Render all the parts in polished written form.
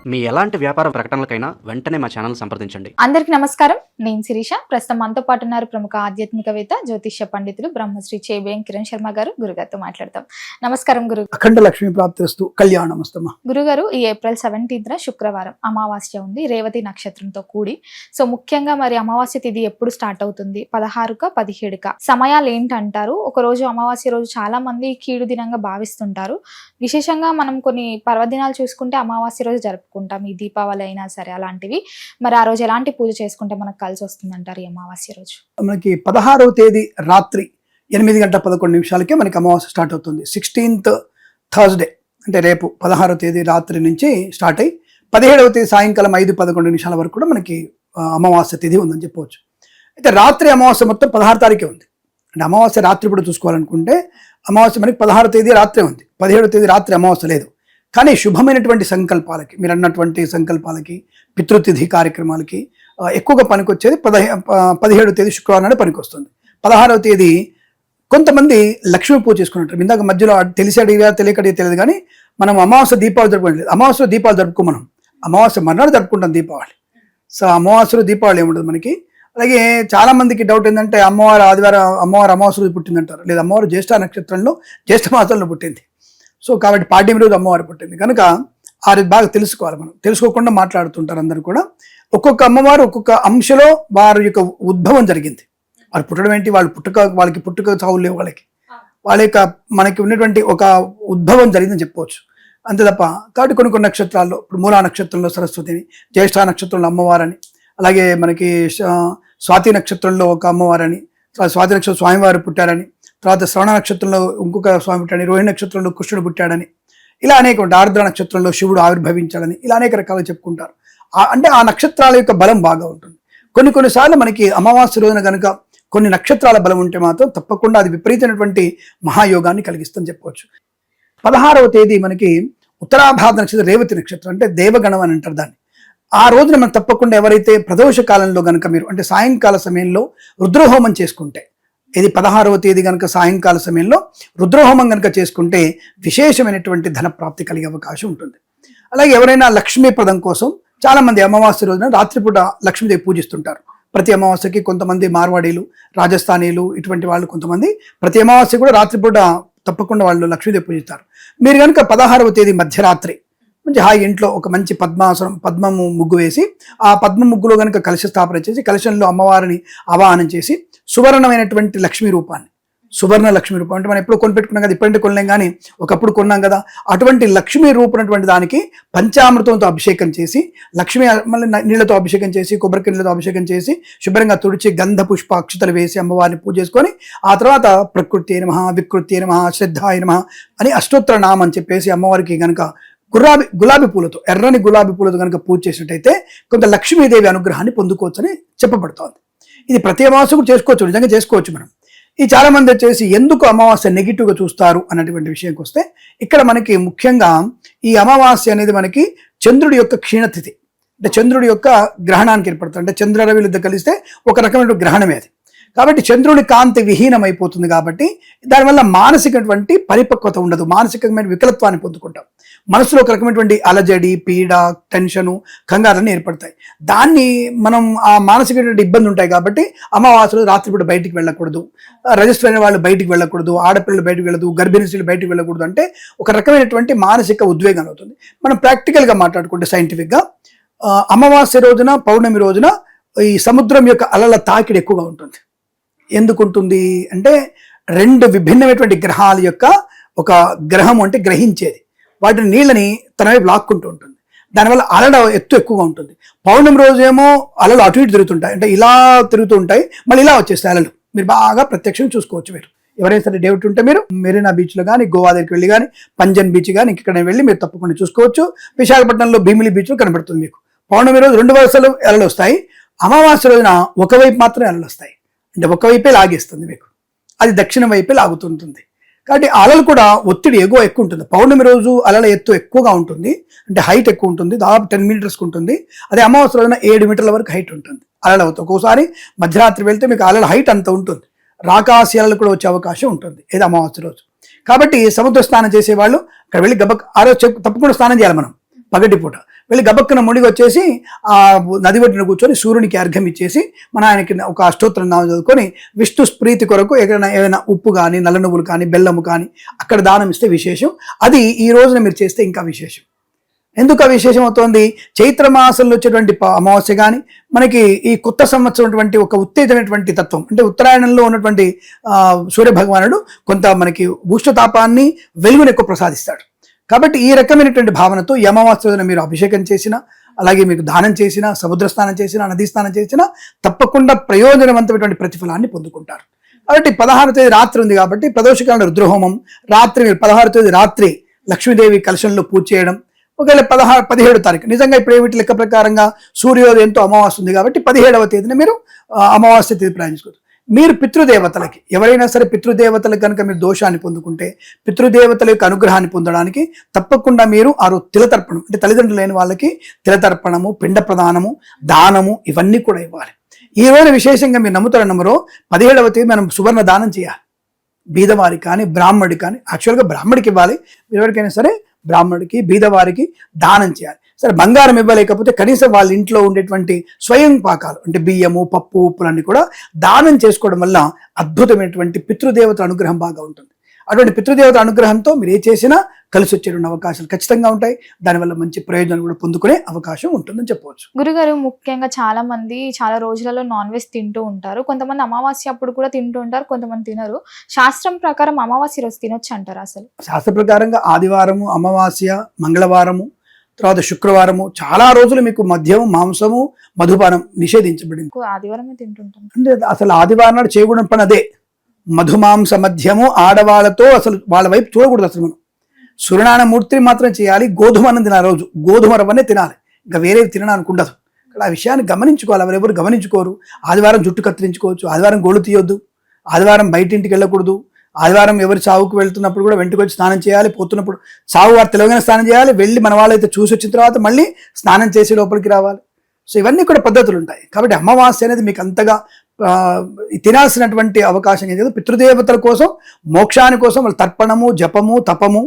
మీ ఎలాంటి వ్యాపార ప్రకటనలకైనా వెంటనే మా ఛానల్ సంప్రదించండి. అందరికీ నమస్కారం. నేను శిరీష. ప్రస్తుతం మనతో పాటు ఉన్నారు ప్రముఖ ఆధ్యాత్మికవేత్త, జ్యోతిష్య పండితులు బ్రహ్మశ్రీ చేబేయం కిరణ్ శర్మ గారు. గురుగారితో మాట్లాడతాం. నమస్కారం గురు. అఖండ లక్ష్మీ ప్రాప్తిస్తు కళ్యాణమస్తమ. గురుగారు, ఈ ఏప్రిల్ 17న శుక్రవారం అమావాస్య ఉంది, రేవతి నక్షత్రంతో కూడి. సో ముఖ్యంగా మరి అమావాస్య తిథి ఎప్పుడు స్టార్ట్ అవుతుంది? 16క 17క సమయాలు ఏంటంటారు? ఒక రోజు అమావాస్య రోజు చాలా మంది కీడు దినంగా భావిస్తుంటారు. విశేషంగా మనం కొన్ని పర్వదినాలు చూసుకుంటే అమావాస్య రోజు జరుపుకుంటాం, ఈ దీపావళి అయినా సరే అలాంటివి. మరి ఆ రోజు ఎలాంటి పూజ చేసుకుంటే మనకు కలిసి వస్తుంది అంటారు ఈ అమావాస్య రోజు? మనకి 16వ తేదీ రాత్రి 8:11 మనకి అమావాస్య స్టార్ట్ అవుతుంది. 16th థర్స్డే అంటే రేపు 16వ తేదీ రాత్రి నుంచి స్టార్ట్ అయ్యి 17వ తేదీ సాయంకాలం 5:11 వరకు కూడా మనకి అమావాస్య తిథి ఉందని చెప్పవచ్చు. అయితే రాత్రి అమావాస్య మొత్తం 16 తారీఖే ఉంది. అంటే అమావాస్య రాత్రి ఇప్పుడు చూసుకోవాలనుకుంటే అమావాస్య మనకి 16వ తేదీ రాత్రే ఉంది, 17వ తేదీ రాత్రి అమావాస్య లేదు. కానీ శుభమైనటువంటి సంకల్పాలకి, మీరు అన్నటువంటి సంకల్పాలకి, పితృతిథి కార్యక్రమాలకి ఎక్కువగా పనికొచ్చేది 17వ తేదీ శుక్రవారం నాడు పనికొస్తుంది. 16వ తేదీ కొంతమంది లక్ష్మీ పూజ చేసుకుంటారు. ఇందాక మధ్యలో తెలిసి అడిగా తెలియక తెలియదు కానీ మనం అమావాస్య దీపావళి జరుపుకోలేదు. అమావాస్యలో దీపాలు జరుపుకో, మనం అమావాస్య మర్నాడు జరుపుకుంటాం దీపావళి. సో అమావాస్యలో దీపావళి ఏముండదు మనకి. అలాగే చాలా మందికి డౌట్ ఏంటంటే అమ్మవారు ఆదివారం, అమ్మవారు అమావాస్య రోజు పుట్టిందంటారు. లేదా అమ్మవారు జ్యేష్ఠ నక్షత్రంలో జ్యేష్ఠ మాసంలో పుట్టింది. సో కాబట్టి పాడ్యమి రోజు అమ్మవారు పుట్టింది కనుక ఆ రోజు బాగా తెలుసుకోవాలి. మనం తెలుసుకోకుండా మాట్లాడుతుంటారు అందరూ కూడా. ఒక్కొక్క అమ్మవారు ఒక్కొక్క అంశలో వారి యొక్క ఉద్భవం జరిగింది. వారు పుట్టడం ఏంటి, వాళ్ళకి పుట్టుక చావులు లేవు, వాళ్ళ యొక్క మనకి ఉన్నటువంటి ఒక ఉద్భవం జరిగిందని చెప్పవచ్చు అంతే తప్ప. కాబట్టి కొన్ని నక్షత్రాల్లో ఇప్పుడు మూలా నక్షత్రంలో సరస్వతిని, జ్యేష్ఠ నక్షత్రంలో అమ్మవారని, అలాగే మనకి స్వాతి నక్షత్రంలో ఒక అమ్మవారని, స్వాతి నక్షత్రం స్వామివారు పుట్టారని, తర్వాత శ్రవణ నక్షత్రంలో ఇంకొక స్వామి పుట్టాడని, రోహిణి నక్షత్రంలో కృష్ణుడు పుట్టాడని, ఇలా అనేక ఆర్ద్ర నక్షత్రంలో శివుడు ఆవిర్భవించాడని, ఇలా అనేక రకాలు చెప్పుకుంటారు. అంటే ఆ నక్షత్రాల యొక్క బలం బాగా ఉంటుంది. కొన్నిసార్లు మనకి అమావాస్య రోజున కనుక కొన్ని నక్షత్రాల బలం ఉంటే మాత్రం తప్పకుండా అది విపరీతమైనటువంటి మహాయోగాన్ని కలిగిస్తుందని చెప్పవచ్చు. 16వ తేదీ మనకి ఉత్తరాభాద్ర నక్షత్రం, రేవతి నక్షత్రం అంటే దేవగణం అని అంటారు దాన్ని. ఆ రోజున మనం తప్పకుండా ఎవరైతే ప్రదోష కాలంలో కనుక మీరు అంటే సాయంకాల సమయంలో రుద్రహోమం చేసుకుంటే, ఇది 16వ తేదీ కనుక సాయంకాల సమయంలో రుద్రహోమం కనుక చేసుకుంటే విశేషమైనటువంటి ధన ప్రాప్తి కలిగే అవకాశం ఉంటుంది. అలాగే ఎవరైనా లక్ష్మీప్రదం కోసం చాలా మంది అమావాస్య రోజున రాత్రిపూట లక్ష్మీదేవి పూజిస్తుంటారు. ప్రతి అమావాస్యకి కొంతమంది మార్వాడీలు, రాజస్థానీలు ఇటువంటి వాళ్ళు కొంతమంది ప్రతి అమావాస్య కూడా రాత్రిపూట తప్పకుండా వాళ్ళు లక్ష్మీదేవి పూజిస్తారు. మీరు కనుక 16వ తేదీ మధ్యరాత్రి మంచి హాయి ఇంట్లో ఒక మంచి పద్మము ముగ్గు వేసి ఆ పద్మ ముగ్గులో కనుక కలశ స్థాపన చేసి కలశంలో అమ్మవారిని ఆవాహనం చేసి సువర్ణమైనటువంటి లక్ష్మీ రూపాన్ని, సువర్ణ లక్ష్మీ రూపం అంటే మనం ఎప్పుడు కొనిపెట్టుకున్నాం కదా, ఇప్పుడంటే కొనలేం కానీ ఒకప్పుడు కొన్నాం కదా, అటువంటి లక్ష్మీ రూపమైనటువంటి దానికి పంచామృతంతో అభిషేకం చేసి, లక్ష్మీ మళ్ళీ నీళ్లతో అభిషేకం చేసి, కొబ్బరికి నీళ్ళతో అభిషేకం చేసి శుభ్రంగా తుడిచి గంధ పుష్ప అక్షతలు వేసి అమ్మవారిని పూజ చేసుకొని ఆ తర్వాత ప్రకృతి నమః, వికృతి నమః, శ్రద్ధాయ నమః అని అష్టోత్తర నామం అని చెప్పేసి అమ్మవారికి కనుక గులాబీ పూలతో, ఎర్రని గులాబీ పూలతో కనుక పూజ చేసినట్టయితే కొంత లక్ష్మీదేవి అనుగ్రహాన్ని పొందుకోవచ్చని చెప్పబడుతోంది. ఇది ప్రతి అమావాస్య కూడా చేసుకోవచ్చు, నిజంగా చేసుకోవచ్చు మనం. ఈ చాలా మంది వచ్చేసి ఎందుకు అమావాస్య నెగిటివ్గా చూస్తారు అన్నటువంటి విషయంకి వస్తే, ఇక్కడ మనకి ముఖ్యంగా ఈ అమావాస్య అనేది మనకి చంద్రుడి యొక్క క్షీణతిథి, అంటే చంద్రుడి యొక్క గ్రహణానికి ఏర్పడుతుంది. అంటే చంద్ర రవిలు ఇద్దరు కలిస్తే ఒక రకమైన గ్రహణమే అది. కాబట్టి చంద్రుడి కాంతి విహీనం అయిపోతుంది. కాబట్టి దానివల్ల మానసికటువంటి పరిపక్వత ఉండదు, మానసికమైన వికలత్వాన్ని పొందుకుంటాం. మనసులో ఒక రకమైనటువంటి అలజడి, పీడ, టెన్షను, కంగారన్నీ ఏర్పడతాయి. దాన్ని మనం ఆ మానసికమైనటువంటి ఇబ్బంది ఉంటాయి. కాబట్టి అమావాస్యలో రాత్రిపూట బయటికి వెళ్ళకూడదు, రిజిస్టర్ అయిన వాళ్ళు బయటికి వెళ్ళకూడదు, ఆడపిల్లలు బయటికి వెళ్ళదు, గర్భిణీ స్త్రీలు బయటికి వెళ్ళకూడదు. అంటే ఒక రకమైనటువంటి మానసిక ఉద్వేగం అవుతుంది. మనం ప్రాక్టికల్గా మాట్లాడుకుంటే సైంటిఫిక్గా అమావాస్య రోజున, పౌర్ణమి రోజున ఈ సముద్రం యొక్క అలల తాకిడి ఎక్కువగా ఉంటుంది. ఎందుకు ఉంటుంది అంటే రెండు విభిన్నమైనటువంటి గ్రహాల యొక్క ఒక గ్రహం అంటే గ్రహించేది, వాటిని నీళ్ళని తన వైపు లాక్కుంటూ ఉంటుంది. దానివల్ల అలల ఎత్తు ఎక్కువగా ఉంటుంది. పౌర్ణమి రోజు ఏమో అలలు అటు ఇటు తిరుగుతుంటాయి, అంటే ఇలా తిరుగుతూ ఉంటాయి, మళ్ళీ ఇలా వచ్చేస్తాయి అలలు. మీరు బాగా ప్రత్యక్షంగా చూసుకోవచ్చు. మీరు ఎవరైనా సరే డేవిట్ ఉంటే మీరు మెరీనా బీచ్లో కానీ, గోవా దగ్గరికి వెళ్ళి కానీ, పంజన్ బీచ్ కానీ ఇక్కడ వెళ్ళి మీరు తప్పకుండా చూసుకోవచ్చు. విశాఖపట్నంలో భీమిలి బీచ్లో కనబడుతుంది మీకు. పౌర్ణమి రోజు 2 వరుసలు అలలు వస్తాయి, అమావాస్య రోజున ఒకవైపు మాత్రమే అలలు వస్తాయి, అంటే ఒకవైపే లాగేస్తుంది మీకు, అది దక్షిణ వైపే లాగుతుంటుంది. కాబట్టి అలలు కూడా ఒత్తిడి ఎక్కువ ఉంటుంది. పౌర్ణమి రోజు అలల ఎత్తు ఎక్కువగా ఉంటుంది, అంటే హైట్ ఎక్కువ ఉంటుంది, దాదాపు 10 మీటర్స్కి ఉంటుంది. అదే అమావాస్య రోజున 7 మీటర్ల వరకు హైట్ ఉంటుంది అలల అవుతుంది. ఒక్కోసారి మధ్యరాత్రి వెళ్తే మీకు అలల హైట్ అంత ఉంటుంది, రాకాసి అలలు కూడా వచ్చే అవకాశం ఉంటుంది ఏది అమావాస్య రోజు. కాబట్టి సముద్ర స్నానం చేసేవాళ్ళు అక్కడ వెళ్ళి ఆ రోజు తప్పకుండా స్నానం చేయాలి. మనం పగటిపూట వెళ్ళి గబక్కన మునిగి వచ్చేసి ఆ నది ఒడ్డున కూర్చొని సూర్యునికి అర్ఘ్యం ఇచ్చేసి మన ఆయనకి ఒక అష్టోత్తరం నామం చదువుకొని విష్ణు ప్రీతి కొరకు ఏదైనా ఉప్పు కానీ నల్ల నువ్వులు కానీ బెల్లము కానీ అక్కడ దానం ఇస్తే విశేషం. అది ఈ రోజున మీరు చేస్తే ఇంకా విశేషం. ఎందుకు ఆ విశేషం అవుతోంది? చైత్రమాసంలో వచ్చేటువంటి అమావాస్య కానీ మనకి ఈ కొత్త సంవత్సరం ఒక ఉత్తేజమైనటువంటి తత్వం, అంటే ఉత్తరాయణంలో ఉన్నటువంటి సూర్య భగవానుడు కొంత మనకి ఉష్ణతాపాన్ని వెలుగును ఎక్కువ ప్రసాదిస్తాడు. కాబట్టి ఈ రకమైనటువంటి భావనతో ఈ అమావాస్య రోజున మీరు అభిషేకం చేసినా, అలాగే మీకు దానం చేసినా, సముద్ర స్నానం చేసినా, నదీ స్నానం చేసినా తప్పకుండా ప్రయోజనవంతమైనటువంటి ప్రతిఫలాన్ని పొందుకుంటారు. కాబట్టి 16వ తేదీ రాత్రి ఉంది కాబట్టి ప్రదోషకాల రుద్రహోమం రాత్రి, మీరు 16వ తేదీ రాత్రి లక్ష్మీదేవి కలశంలో పూజ చేయడం. ఒకవేళ 17వ తారీఖు నిజంగా ఇప్పుడు ఏమిటి లెక్క ప్రకారంగా సూర్యోదయంతో అమావాస్య ఉంది కాబట్టి 17వ తేదీన మీరు అమావాస్య తేదీ ప్రయాణించుకోవచ్చు. మీరు పితృదేవతలకి, ఎవరైనా సరే పితృదేవతలకు కనుక మీరు దోషాన్ని పొందుకుంటే పితృదేవతల యొక్క అనుగ్రహాన్ని పొందడానికి తప్పకుండా మీరు ఆ రోజు తిలతర్పణం, అంటే తల్లిదండ్రులు లేని వాళ్ళకి తిలతర్పణము, పిండ ప్రదానము, దానము ఇవన్నీ కూడా ఇవ్వాలి. ఈ రోజు విశేషంగా మీరు నమ్ముతారు నమ్మరో 17వ తేదీ మనం సువర్ణ దానం చేయాలి. బీదవారికి కానీ బ్రాహ్మడికి కానీ, యాక్చువల్గా బ్రాహ్మడికి ఇవ్వాలి, ఎవరికైనా సరే బ్రాహ్మడికి బీదవారికి దానం చేయాలి. సరే బంగారం ఇవ్వలేకపోతే కనీసం వాళ్ళ ఇంట్లో ఉండేటువంటి స్వయం పాకాలు, అంటే బియ్యము, పప్పు, ఉప్పులన్నీ కూడా దానం చేసుకోవడం వల్ల అద్భుతమైనటువంటి పితృదేవతల అనుగ్రహం బాగా ఉంటుంది. అటువంటి పితృదేవత అనుగ్రహంతో మీరు ఏ చేసినా కలిసి వచ్చేటువంటి అవకాశాలు ఖచ్చితంగా ఉంటాయి. దానివల్ల మంచి ప్రయోజనం కూడా పొందుకునే అవకాశం ఉంటుందని చెప్పవచ్చు. గురుగారు, ముఖ్యంగా చాలా మంది చాలా రోజులలో నాన్ వెజ్ తింటూ ఉంటారు. కొంతమంది అమావాస్య అప్పుడు కూడా తింటూ ఉంటారు, కొంతమంది తినరు. శాస్త్రం ప్రకారం అమావాస్య రోజు తినొచ్చు అంటారు? అసలు శాస్త్ర ప్రకారంగా ఆదివారము, అమావాస్య, మంగళవారము, తర్వాత శుక్రవారము చాలా రోజులు మీకు మద్యము, మాంసము, మధుపానం నిషేధించబడింది. ఆదివారమే తింటుంటాం. అంటే అసలు ఆదివారం నాడు చేయకూడని పని అదే. మధుమాంస మధ్యము ఆడవాళ్ళతో అసలు వాళ్ళ వైపు చూడకూడదు. అసలు మనం సూర్యనారాయణమూర్తిని మాత్రం చేయాలి. గోధుమ అన్నం తినాలి, రోజు గోధుమ రవ్వనే తినాలి, ఇంకా వేరేవి తినడానికి ఉండదు. ఇక్కడ ఆ విషయాన్ని గమనించుకోవాలి. ఎవరెవరు గమనించుకోరు. ఆదివారం జుట్టు కత్తిరించుకోవచ్చు, ఆదివారం గోళ్ళు తీయొద్దు, ఆదివారం బయట ఇంటికి వెళ్ళకూడదు, ఆదివారం ఎవరు చావుకు వెళ్తున్నప్పుడు కూడా వెంటకు వచ్చి స్నానం చేయాలి, పోతున్నప్పుడు చావు వారు తెలవగానే స్నానం చేయాలి, వెళ్ళి మన వాళ్ళైతే చూసి వచ్చిన తర్వాత మళ్ళీ స్నానం చేసి లోపలికి రావాలి. సో ఇవన్నీ కూడా పద్ధతులు ఉంటాయి. కాబట్టి అమావాస్య అనేది మీకు అంతగా తినాల్సినటువంటి అవకాశం ఏది. పితృదేవతల కోసం, మోక్షాని కోసం వాళ్ళు తర్పణము, జపము, తపము,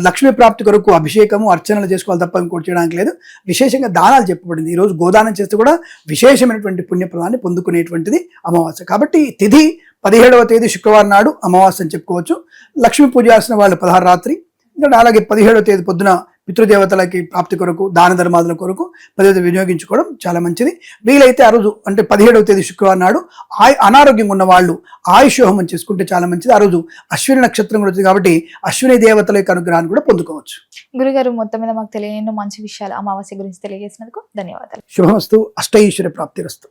లక్ష్మీ ప్రాప్తి కొరకు అభిషేకము, అర్చనలు చేసుకోవాలి తప్ప ఇంకోటి చేయడానికి లేదు. విశేషంగా దానాలు చెప్పబడింది. ఈరోజు గోదానం చేస్తే కూడా విశేషమైనటువంటి పుణ్యప్రదాన్ని పొందుకునేటువంటిది అమావాస్య. కాబట్టి తిథి 17వ తేదీ శుక్రవారం నాడు అమావాస్య అని చెప్పుకోవచ్చు. లక్ష్మీ పూజ చేసిన వాళ్ళు 16 రాత్రి, ఇంకా అలాగే 17వ తేదీ పొద్దున పితృదేవతలకి ప్రాప్తి కొరకు, దాన ధర్మాదుల కొరకు పద్ధతి వినియోగించుకోవడం చాలా మంచిది. వీలైతే ఆ రోజు, అంటే 17వ తేదీ శుక్రవారం నాడు అనారోగ్యంగా ఉన్న వాళ్ళు ఆయుష్ హోమం చేసుకుంటే చాలా మంచిది. ఆ రోజు అశ్విని నక్షత్రం కూడా వచ్చింది కాబట్టి అశ్విని దేవతల యొక్క అనుగ్రహాన్ని కూడా పొందుకోవచ్చు. గురుగారు, మొత్తం మీద మాకు తెలియని మంచి విషయాలు అమావాస్య గురించి తెలియజేసినందుకు ధన్యవాదాలు. శుభమస్తు. అష్టైశ్వర్య ప్రాప్తిరస్తు.